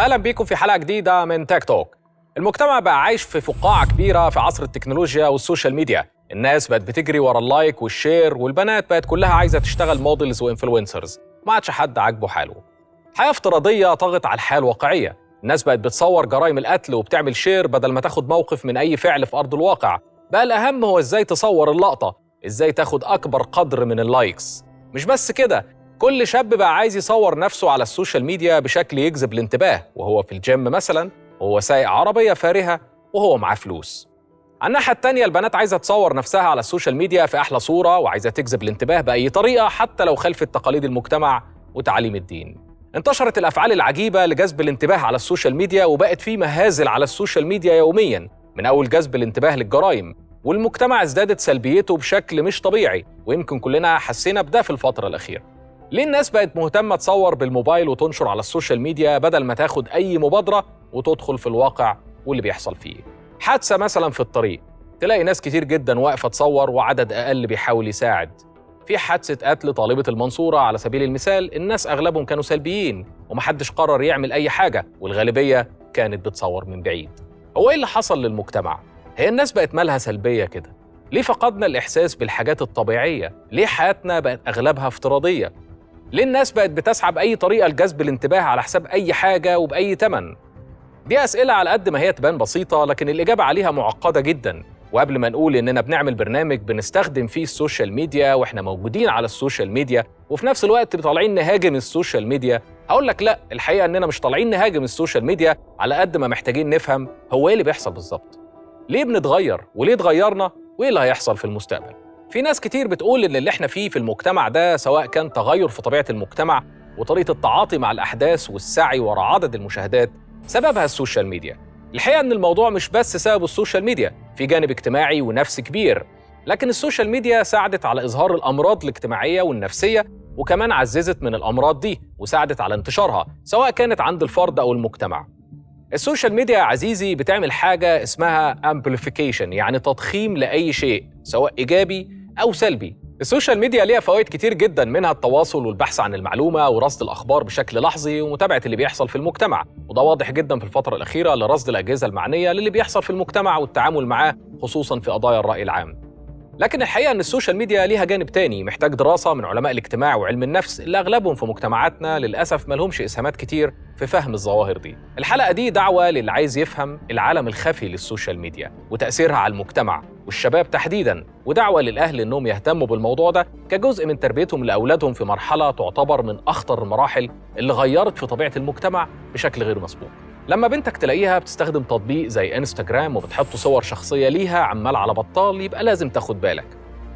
أهلا بيكم في حلقة جديدة من تيك توك. المجتمع بقى عايش في فقاعة كبيرة في عصر التكنولوجيا والسوشيال ميديا. الناس بقت بتجري ورا اللايك والشير، والبنات بقت كلها عايزة تشتغل موديلز وإنفلونسرز. ما عادش حد عاجبه حاله. حياة افتراضية طغت على الحياة الواقعية. الناس بقت بتصور جرائم القتل وبتعمل شير بدل ما تاخد موقف من أي فعل في أرض الواقع. بقى الأهم هو إزاي تصور اللقطة، إزاي تاخد أكبر قدر من اللايكس. مش بس كده، كل شاب بقى عايز يصور نفسه على السوشيال ميديا بشكل يجذب الانتباه، وهو في الجيم مثلا، وهو سايق عربية فارهة، وهو معاه فلوس. على الناحية التانية البنات عايزة تصور نفسها على السوشيال ميديا في أحلى صورة، وعايزة تجذب الانتباه بأي طريقة حتى لو خلفت تقاليد المجتمع وتعاليم الدين. انتشرت الأفعال العجيبة لجذب الانتباه على السوشيال ميديا، وبقت في مهازل على السوشيال ميديا يومياً، من أول جذب الانتباه للجرائم. والمجتمع ازدادت سلبيته بشكل مش طبيعي، ويمكن كلنا حسينا بده في الفترة الأخيرة. ليه الناس بقت مهتمة تصور بالموبايل وتنشر على السوشيال ميديا بدل ما تاخد أي مبادرة وتدخل في الواقع واللي بيحصل فيه؟ حادثة مثلا في الطريق، تلاقي ناس كتير جدا واقفة تصور وعدد أقل بيحاول يساعد. في حادثة قتل طالبة المنصورة على سبيل المثال، الناس أغلبهم كانوا سلبيين ومحدش قرر يعمل أي حاجة، والغالبية كانت بتصور من بعيد. هو إيه اللي حصل للمجتمع؟ هي الناس بقت مالها سلبية كده؟ ليه فقدنا الإحساس بالحاجات الطبيعية؟ ليه حياتنا بقت أغلبها افتراضية؟ ليه الناس بقت بتسعى بأي طريقة لجذب الانتباه على حساب أي حاجة وبأي تمن؟ دي أسئلة على قد ما هي تبان بسيطة، لكن الإجابة عليها معقدة جداً. وقبل ما نقول إننا بنعمل برنامج بنستخدم فيه السوشيال ميديا وإحنا موجودين على السوشيال ميديا وفي نفس الوقت طالعين نهاجم السوشيال ميديا، هقول لك لأ، الحقيقة إننا مش طالعين نهاجم السوشيال ميديا على قد ما محتاجين نفهم هو إيه اللي بيحصل بالظبط. ليه بنتغير؟ وليه اتغيرنا؟ وإيه اللي هيحصل في المستقبل؟ في ناس كتير بتقول إن اللي إحنا فيه في المجتمع ده، سواء كان تغير في طبيعة المجتمع وطريقة التعاطي مع الأحداث والسعي وراء عدد المشاهدات، سببها السوشيال ميديا. الحقيقة إن الموضوع مش بس سبب السوشيال ميديا، في جانب اجتماعي ونفسي كبير. لكن السوشيال ميديا ساعدت على إظهار الأمراض الاجتماعية والنفسية، وكمان عززت من الأمراض دي وساعدت على انتشارها سواء كانت عند الفرد أو المجتمع. السوشيال ميديا يا عزيزي بتعمل حاجة اسمها amplification، يعني تضخيم لأي شيء سواء إيجابي أو سلبي. السوشيال ميديا ليها فوائد كتير جدا، منها التواصل والبحث عن المعلومة ورصد الأخبار بشكل لحظي ومتابعة اللي بيحصل في المجتمع، وده واضح جدا في الفترة الأخيرة لرصد الأجهزة المعنية للي بيحصل في المجتمع والتعامل معاه، خصوصا في قضايا الرأي العام. لكن الحقيقة إن السوشيال ميديا ليها جانب تاني محتاج دراسة من علماء الاجتماع وعلم النفس، اللي أغلبهم في مجتمعاتنا للأسف ملهمش إسهامات كتير في فهم الظواهر دي. الحلقة دي دعوة للي عايز يفهم العالم الخفي للسوشيال ميديا وتأثيرها على المجتمع والشباب تحديداً، ودعوة للأهل إنهم يهتموا بالموضوع ده كجزء من تربيتهم لأولادهم في مرحلة تعتبر من أخطر المراحل اللي غيرت في طبيعة المجتمع بشكل غير مسبوق. لما بنتك تلاقيها بتستخدم تطبيق زي انستجرام وبتحط صور شخصية ليها عمال على بطال، يبقى لازم تاخد بالك.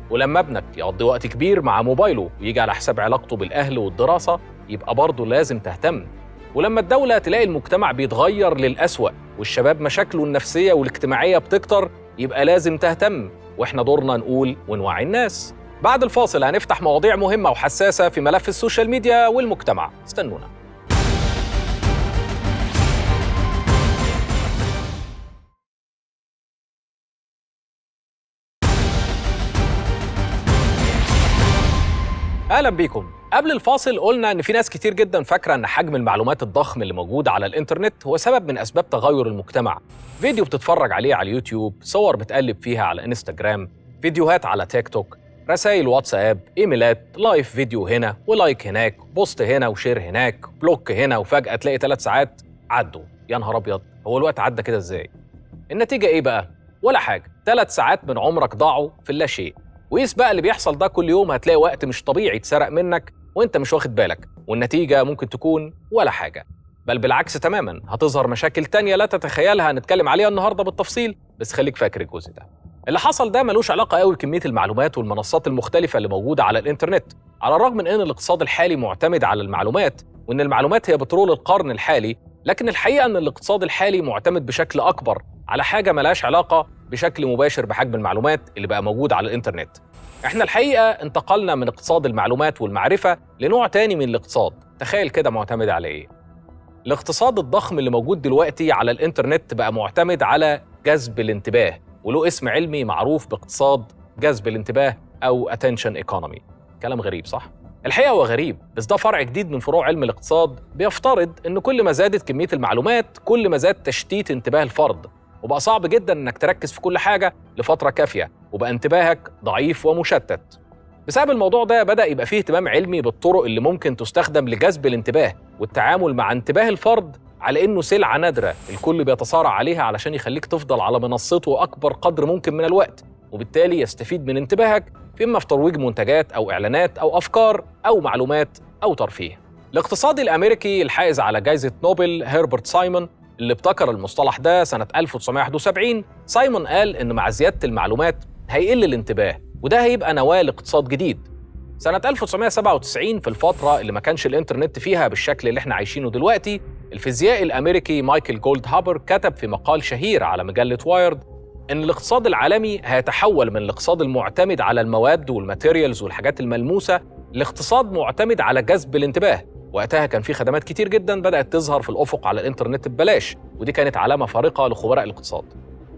ولما ابنك يقضي وقت كبير مع موبايله ويجي على حساب علاقته بالأهل والدراسة، يبقى برضه لازم تهتم. ولما الدولة تلاقي المجتمع بيتغير للأسوأ والشباب مشاكله النفسية والاجتماعية بتكتر، يبقى لازم تهتم، وإحنا دورنا نقول ونوعي الناس. بعد الفاصل هنفتح مواضيع مهمة وحساسة في ملف السوشيال ميديا والمجتمع، استنونا. أهلا بيكم. قبل الفاصل قلنا إن في ناس كتير جدا فاكرة إن حجم المعلومات الضخم اللي موجود على الإنترنت هو سبب من أسباب تغير المجتمع. فيديو بتتفرج عليه على اليوتيوب، صور بتقلب فيها على انستجرام، فيديوهات على تيك توك، رسائل واتساب، إيميلات، لايف فيديو هنا ولايك هناك، بوست هنا وشير هناك، بلوك هنا، وفجأة تلاقي 3 ساعات عدوا. يا نهار أبيض، هو الوقت عدى كده إزاي؟ النتيجة إيه بقى؟ ولا حاجة. 3 ساعات من عمرك ضاعوا في اللا شيء. وقيس بقى اللي بيحصل ده كل يوم، هتلاقي وقت مش طبيعي اتسرق منك وانت مش واخد بالك، والنتيجة ممكن تكون ولا حاجة، بل بالعكس تماما. هتظهر مشاكل تانية لا تتخيلها، هنتكلم عليها النهاردة بالتفصيل، بس خليك فاكر الجزء ده. اللي حصل ده ملوش علاقة قوي بكمية المعلومات والمنصات المختلفة اللي موجودة على الانترنت، على الرغم من ان الاقتصاد الحالي معتمد على المعلومات، وان المعلومات هي بترول القرن الحالي. لكن الحقيقة ان الاقتصاد الحالي معتمد بشكل اكبر على حاجة ملهاش علاقة بشكل مباشر بحجم المعلومات اللي بقى موجود على الانترنت. احنا الحقيقة انتقلنا من اقتصاد المعلومات والمعرفة لنوع تاني من الاقتصاد. تخيل كده معتمد على ايه؟ الاقتصاد الضخم اللي موجود دلوقتي على الانترنت بقى معتمد على جذب الانتباه، وله اسم علمي معروف باقتصاد جذب الانتباه او attention economy. كلام غريب صح؟ الحقيقة هو غريب، بس ده فرع جديد من فروع علم الاقتصاد بيفترض إن كل ما زادت كمية المعلومات كل ما زاد تشتيت انتباه الفرد، وبقى صعب جدا إنك تركز في كل حاجة لفترة كافية، وبقى انتباهك ضعيف ومشتت. بسبب الموضوع ده بدأ يبقى فيه اهتمام علمي بالطرق اللي ممكن تستخدم لجذب الانتباه والتعامل مع انتباه الفرد على إنه سلعة نادرة الكل بيتصارع عليها علشان يخليك تفضل على منصته أكبر قدر ممكن من الوقت، وبالتالي يستفيد من انتباهك في إما في ترويج منتجات أو إعلانات أو أفكار أو معلومات أو ترفيه. الاقتصادي الأمريكي الحائز على جائزة نوبل هربرت سايمون اللي ابتكر المصطلح ده سنة 1971، سايمون قال إن مع زيادة المعلومات هيقل الانتباه، وده هيبقى نواة لاقتصاد جديد. سنة 1997 في الفترة اللي ما كانش الإنترنت فيها بالشكل اللي احنا عايشينه دلوقتي، الفيزيائي الأمريكي مايكل جولدهابر كتب في مقال شهير على مجلة وايرد إن الاقتصاد العالمي هيتحول من الاقتصاد المعتمد على المواد والماتيريالز والحاجات الملموسة لاقتصاد معتمد على جذب الانتباه. وقتها كان في خدمات كتير جدا بدأت تظهر في الأفق على الإنترنت ببلاش، ودي كانت علامة فارقة لخبراء الاقتصاد.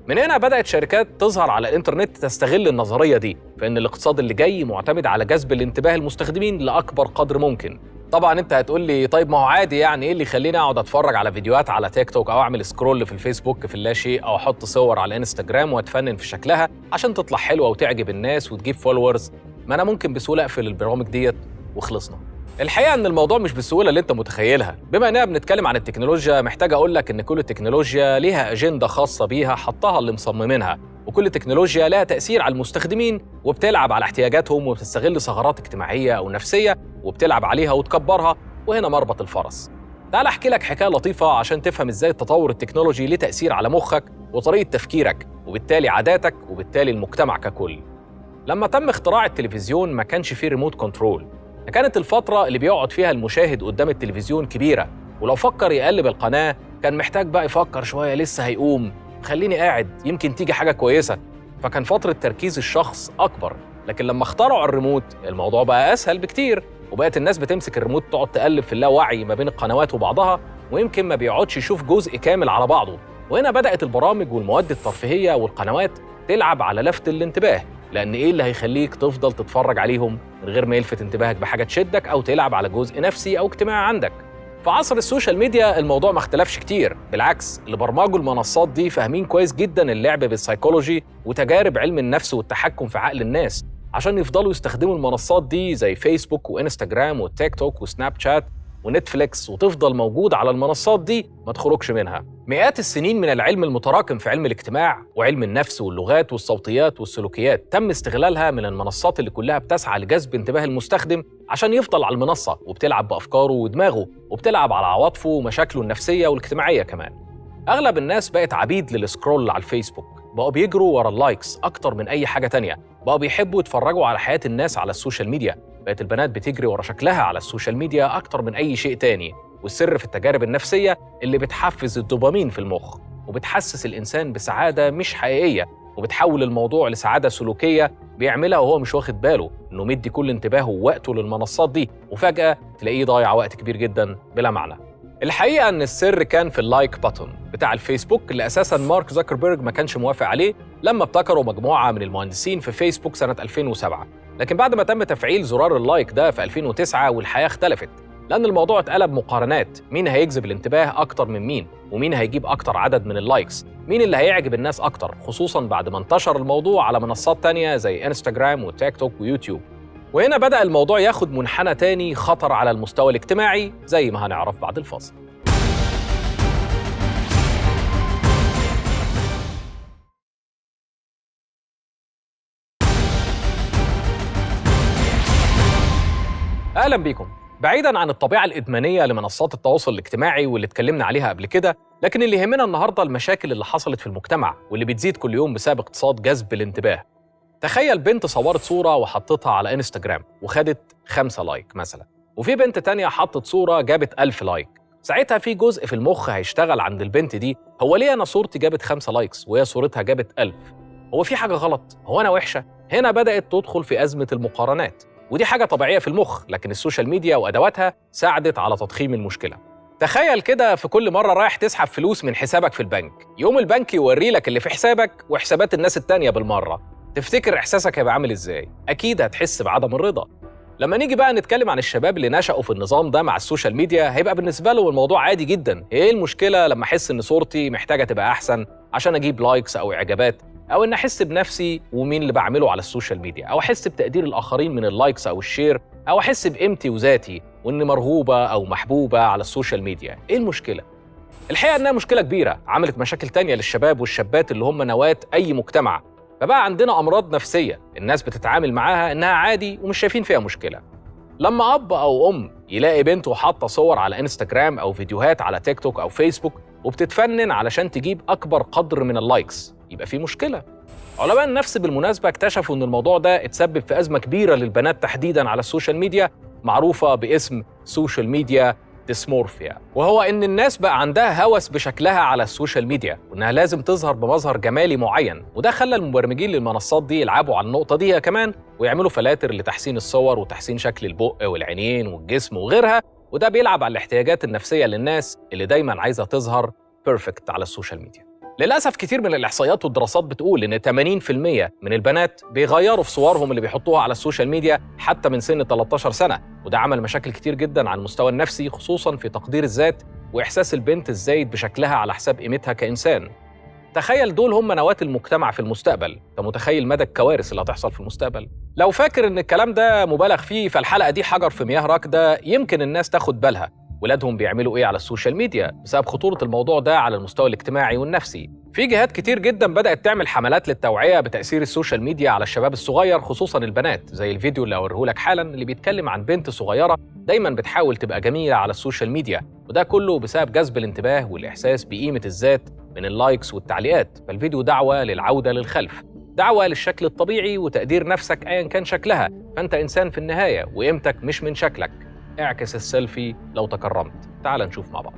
من هنا بدأت شركات تظهر على الإنترنت تستغل النظرية دي، فإن الاقتصاد اللي جاي معتمد على جذب الانتباه المستخدمين لأكبر قدر ممكن. طبعا انت هتقول لي طيب ما هو عادي، يعني ايه اللي يخليني اقعد اتفرج على فيديوهات على تيك توك او اعمل سكرول في الفيسبوك في اللاشيء او احط صور على انستجرام واتفنن في شكلها عشان تطلع حلوه وتعجب الناس وتجيب فولورز؟ ما انا ممكن بسهوله اقفل البرامج ديت وخلصنا. الحقيقه ان الموضوع مش بالسهوله اللي انت متخيلها. بما اننا بنتكلم عن التكنولوجيا محتاج اقول لك ان كل تكنولوجيا ليها اجنده خاصه بيها حطها اللي مصممينها، وكل تكنولوجيا لها تاثير على المستخدمين وبتلعب على احتياجاتهم وبتستغل ثغرات اجتماعيه او نفسيه وبتلعب عليها وتكبرها، وهنا مربط الفرس. تعال احكي لك حكايه لطيفه عشان تفهم ازاي التطور التكنولوجي ليه تاثير على مخك وطريقه تفكيرك وبالتالي عاداتك وبالتالي المجتمع ككل. لما تم اختراع التلفزيون ما كانش فيه ريموت كنترول، كانت الفتره اللي بيقعد فيها المشاهد قدام التلفزيون كبيره، ولو فكر يقلب القناه كان محتاج بقى يفكر شويه، لسه هيقوم، خليني قاعد يمكن تيجي حاجه كويسه، فكان فتره تركيز الشخص اكبر. لكن لما اخترعوا الريموت الموضوع بقى اسهل بكتير، وبقت الناس بتمسك الريموت تقعد تقلب في اللاوعي ما بين القنوات وبعضها، ويمكن ما بيقعدش يشوف جزء كامل على بعضه. وهنا بدأت البرامج والمواد الترفيهية والقنوات تلعب على لفت الانتباه، لأن إيه اللي هيخليك تفضل تتفرج عليهم من غير ما يلفت انتباهك بحاجة تشدك أو تلعب على جزء نفسي أو اجتماعي عندك؟ في عصر السوشيال ميديا الموضوع ما اختلفش كتير، بالعكس اللي برمجوا المنصات دي فاهمين كويس جدا اللعب بالسايكولوجي وتجارب علم النفس والتحكم في عقل الناس عشان يفضلوا يستخدموا المنصات دي زي فيسبوك وإنستجرام وتيك توك وسناب شات ونتفليكس، وتفضل موجود على المنصات دي ما تخرجش منها. مئات السنين من العلم المتراكم في علم الاجتماع وعلم النفس واللغات والصوتيات والسلوكيات تم استغلالها من المنصات اللي كلها بتسعى لجذب انتباه المستخدم عشان يفضل على المنصة وبتلعب بأفكاره ودماغه وبتلعب على عواطفه ومشاكله النفسية والاجتماعية كمان. أغلب الناس بقت عبيد للسكرول على الفيسبوك، بقوا بيجروا ورا اللايكس أكتر من أي حاجة تانية، بقوا بيحبوا يتفرجوا على حياة الناس على السوشيال ميديا، بقت البنات بتجري ورا شكلها على السوشيال ميديا أكتر من أي شيء تاني، والسر في التجارب النفسية اللي بتحفز الدوبامين في المخ وبتحسس الإنسان بسعادة مش حقيقية، وبتحول الموضوع لسعادة سلوكية بيعملها وهو مش واخد باله إنه مدي كل انتباهه ووقته للمنصات دي، وفجأة تلاقيه ضايع وقت كبير جدا بلا معنى. الحقيقة إن السر كان في اللايك باتون بتاع الفيسبوك اللي أساساً مارك زكربيرج ما كانش موافق عليه لما ابتكروا مجموعة من المهندسين في فيسبوك سنة 2007. لكن بعد ما تم تفعيل زرار اللايك ده في 2009 والحياة اختلفت، لأن الموضوع اتقلب مقارنات، مين هيجذب الانتباه أكتر من مين، ومين هيجيب أكتر عدد من اللايكس، مين اللي هيعجب الناس أكتر، خصوصاً بعد ما انتشر الموضوع على منصات تانية زي انستجرام وتيك توك ويوتيوب. وهنا بدأ الموضوع ياخد منحنى تاني خطر على المستوى الاجتماعي زي ما هنعرف بعد الفاصل. أهلا بيكم. بعيداً عن الطبيعة الإدمانية لمنصات التواصل الاجتماعي واللي اتكلمنا عليها قبل كده، لكن اللي يهمنا النهاردة المشاكل اللي حصلت في المجتمع واللي بتزيد كل يوم بسبب اقتصاد جذب الانتباه. تخيل بنت صورت صورة وحطتها على انستجرام وخدت 5 لايك مثلا، وفي بنت تانية حطت صورة جابت 1000 لايك. ساعتها في جزء في المخ هيشتغل عند البنت دي، هو ليه أنا صورتي جابت 5 لايكس وهي صورتها جابت 1000؟ هو في حاجة غلط؟ هو أنا وحشة؟ هنا بدأت تدخل في أزمة المقارنات، ودي حاجة طبيعية في المخ، لكن السوشيال ميديا وأدواتها ساعدت على تضخيم المشكلة. تخيل كده في كل مرة رايح تسحب فلوس من حسابك في البنك، يوم البنك يوري لك اللي في حسابك وحسابات الناس التانية بالمرة، تفتكر إحساسك هيبقى عامل إزاي؟ أكيد هتحس بعدم الرضا. لما نيجي بقى نتكلم عن الشباب اللي نشأوا في النظام ده مع السوشيال ميديا، هيبقى بالنسبة له الموضوع عادي جدا. ايه المشكلة لما احس ان صورتي محتاجة تبقى احسن عشان اجيب لايكس او اعجابات، او ان احس بنفسي ومين اللي بعمله على السوشيال ميديا، او احس بتقدير الاخرين من اللايكس او الشير، او احس بقيمتي وذاتي واني مرغوبة او محبوبة على السوشيال ميديا؟ ايه المشكلة؟ الحقيقة انها مشكلة كبيرة عملت مشاكل تانية للشباب والشابات اللي هم نواة اي مجتمع. فبقى عندنا امراض نفسية الناس بتتعامل معاها انها عادي ومش شايفين فيها مشكلة. لما اب او ام يلاقي بنته حاطه صور على انستجرام او فيديوهات على تيك توك او فيسبوك وبتتفنن علشان تجيب اكبر قدر من اللايكس، يبقى في مشكله. علماء النفس بالمناسبه اكتشفوا ان الموضوع ده اتسبب في ازمه كبيره للبنات تحديدا على السوشيال ميديا، معروفه باسم سوشيال ميديا ديسمورفيا، وهو ان الناس بقى عندها هوس بشكلها على السوشيال ميديا وانها لازم تظهر بمظهر جمالي معين، وده خلى المبرمجين للمنصات دي يلعبوا على النقطه دي كمان ويعملوا فلاتر لتحسين الصور وتحسين شكل البق والعينين والجسم وغيرها، وده بيلعب على الاحتياجات النفسيه للناس اللي دايما عايزه تظهر بيرفكت على السوشيال ميديا. للأسف كتير من الإحصائيات والدراسات بتقول إن 80% من البنات بيغيروا في صورهم اللي بيحطوها على السوشيال ميديا حتى من سن 13 سنة، وده عمل مشاكل كتير جدا على المستوى النفسي، خصوصاً في تقدير الذات وإحساس البنت الزايد بشكلها على حساب قيمتها كإنسان. تخيل دول هم نواة المجتمع في المستقبل، أنت متخيل مدى الكوارث اللي هتحصل في المستقبل؟ لو فاكر إن الكلام ده مبالغ فيه، فالحلقة دي حجر في مياه راكدة يمكن الناس تاخد بالها ولادهم بيعملوا ايه على السوشيال ميديا بسبب خطورة الموضوع ده على المستوى الاجتماعي والنفسي. في جهات كتير جدا بدأت تعمل حملات للتوعية بتأثير السوشيال ميديا على الشباب الصغير خصوصا البنات، زي الفيديو اللي هوريهولك حالا اللي بيتكلم عن بنت صغيرة دايما بتحاول تبقى جميلة على السوشيال ميديا، وده كله بسبب جذب الانتباه والإحساس بقيمة الذات من اللايكس والتعليقات. فالفيديو دعوة للعودة للخلف، دعوة للشكل الطبيعي وتقدير نفسك أيا كان شكلها، فأنت إنسان في النهاية وقيمتك مش من شكلك. اعكس السيلفي لو تكرمت. تعال نشوف مع بعض.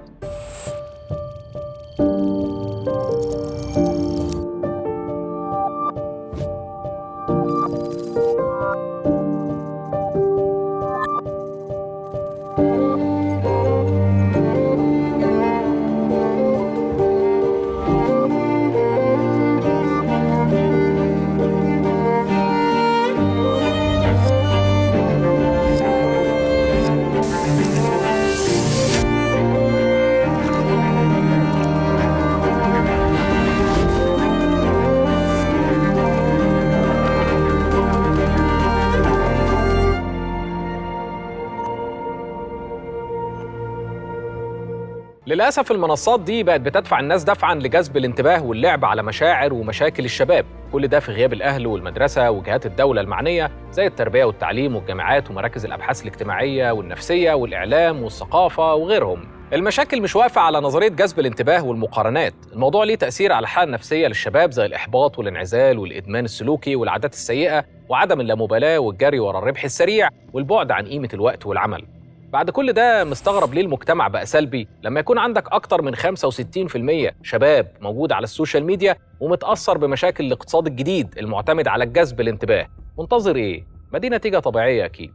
للأسف المنصات دي بقت بتدفع الناس دفعاً لجذب الانتباه واللعب على مشاعر ومشاكل الشباب، كل ده في غياب الأهل والمدرسة وجهات الدولة المعنية زي التربية والتعليم والجامعات ومراكز الأبحاث الاجتماعية والنفسية والإعلام والثقافة وغيرهم. المشاكل مش واقفة على نظرية جذب الانتباه والمقارنات، الموضوع ليه تأثير على الحالة النفسية للشباب زي الإحباط والانعزال والإدمان السلوكي والعادات السيئة وعدم اللامبالاة والجري ورا الربح السريع والبعد عن قيمة الوقت والعمل. بعد كل ده مستغرب ليه المجتمع بقى سلبي لما يكون عندك أكتر من 65% شباب موجود على السوشيال ميديا ومتأثر بمشاكل الاقتصاد الجديد المعتمد على الجذب الانتباه. منتظر إيه؟ ما دي نتيجة طبيعية أكيد.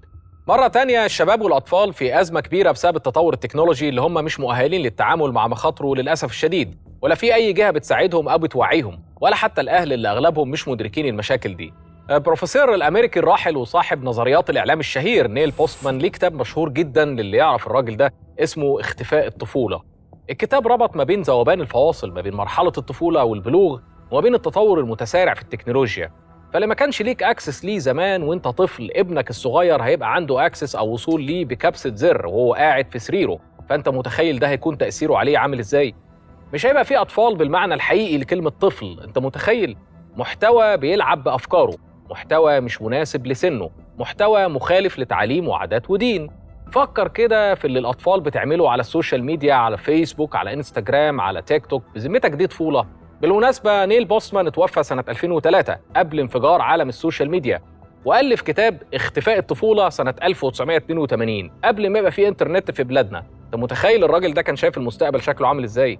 مرة تانية الشباب والأطفال في أزمة كبيرة بسبب التطور التكنولوجي اللي هم مش مؤهلين للتعامل مع مخاطره للأسف الشديد، ولا في أي جهة بتساعدهم أو بتوعيهم، ولا حتى الأهل اللي أغلبهم مش مدركين المشاكل دي. بروفيسور الأمريكي الراحل وصاحب نظريات الإعلام الشهير نيل بوستمان ليه كتاب مشهور جدا للي يعرف الراجل ده اسمه اختفاء الطفولة. الكتاب ربط ما بين ذوبان الفواصل ما بين مرحلة الطفولة والبلوغ وما بين التطور المتسارع في التكنولوجيا. فلما كانش ليك أكسس ليه زمان وانت طفل، ابنك الصغير هيبقى عنده أكسس أو وصول ليه بكبسة زر وهو قاعد في سريره، فأنت متخيل ده هيكون تأثيره عليه عامل إزاي؟ مش هيبقى فيه أطفال بالمعنى الحقيقي لكلمة طفل، انت متخيل؟ محتوى بيلعب بأفكاره، محتوى مش مناسب لسنه، محتوى مخالف لتعليم وعادات ودين. فكر كده في اللي الأطفال بتعمله على السوشيال ميديا، على فيسبوك، على انستجرام، على تيك توك، بذمتك دي طفولة؟ بالمناسبة نيل بوستمان اتوفى سنة 2003 قبل انفجار عالم السوشيال ميديا، وألف كتاب اختفاء الطفولة سنة 1982 قبل ما يبقى فيه انترنت في بلادنا. انت متخيل الراجل ده كان شايف المستقبل شكله عامل ازاي؟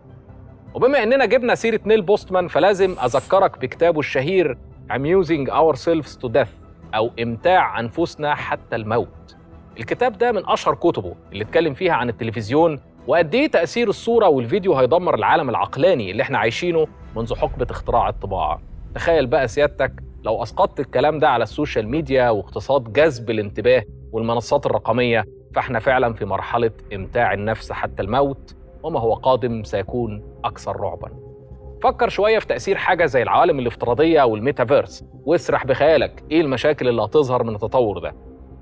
وبما اننا جبنا سيرة نيل بوستمان فلازم أذكرك بكتابه الشهير Amusing Ourselves to Death أو إمتاع أنفسنا حتى الموت. الكتاب ده من أشهر كتبه اللي اتكلم فيها عن التلفزيون وقد إيه تأثير الصورة والفيديو هيدمر العالم العقلاني اللي احنا عايشينه منذ حقبة اختراع الطباعة. تخيل بقى سيادتك لو أسقطت الكلام ده على السوشيال ميديا واقتصاد جذب الانتباه والمنصات الرقمية، فاحنا فعلا في مرحلة إمتاع النفس حتى الموت، وما هو قادم سيكون أكثر رعبا. فكر شوية في تأثير حاجة زي العوالم الافتراضية والميتافيرس، واسرح بخيالك إيه المشاكل اللي هتظهر من التطور ده.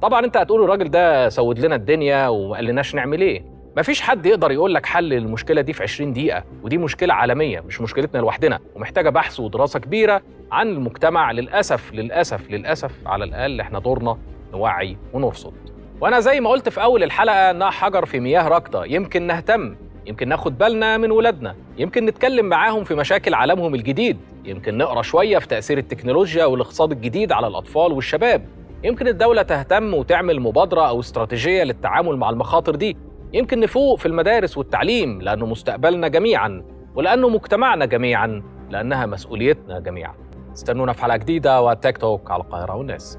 طبعا أنت هتقول الراجل ده سود لنا الدنيا وما قالناش نعمل إيه. مفيش حد يقدر يقول لك حل للمشكلة دي في 20 دقيقة، ودي مشكلة عالمية مش مشكلتنا لوحدنا، ومحتاجة بحث ودراسة كبيرة عن المجتمع. للأسف للأسف للأسف على الأقل إحنا دورنا نوعي ونرصد. وأنا زي ما قلت في أول الحلقة إنها حجر في مياه راكدة، يمكن نهتم، يمكن ناخد بالنا من ولادنا، يمكن نتكلم معاهم في مشاكل عالمهم الجديد، يمكن نقرأ شوية في تأثير التكنولوجيا والاقتصاد الجديد على الأطفال والشباب، يمكن الدولة تهتم وتعمل مبادرة أو استراتيجية للتعامل مع المخاطر دي، يمكن نفوق في المدارس والتعليم لأنه مستقبلنا جميعاً، ولأنه مجتمعنا جميعاً، لأنها مسؤوليتنا جميعاً. استنونا في حلقة جديدة وتيك توك على القاهرة والناس.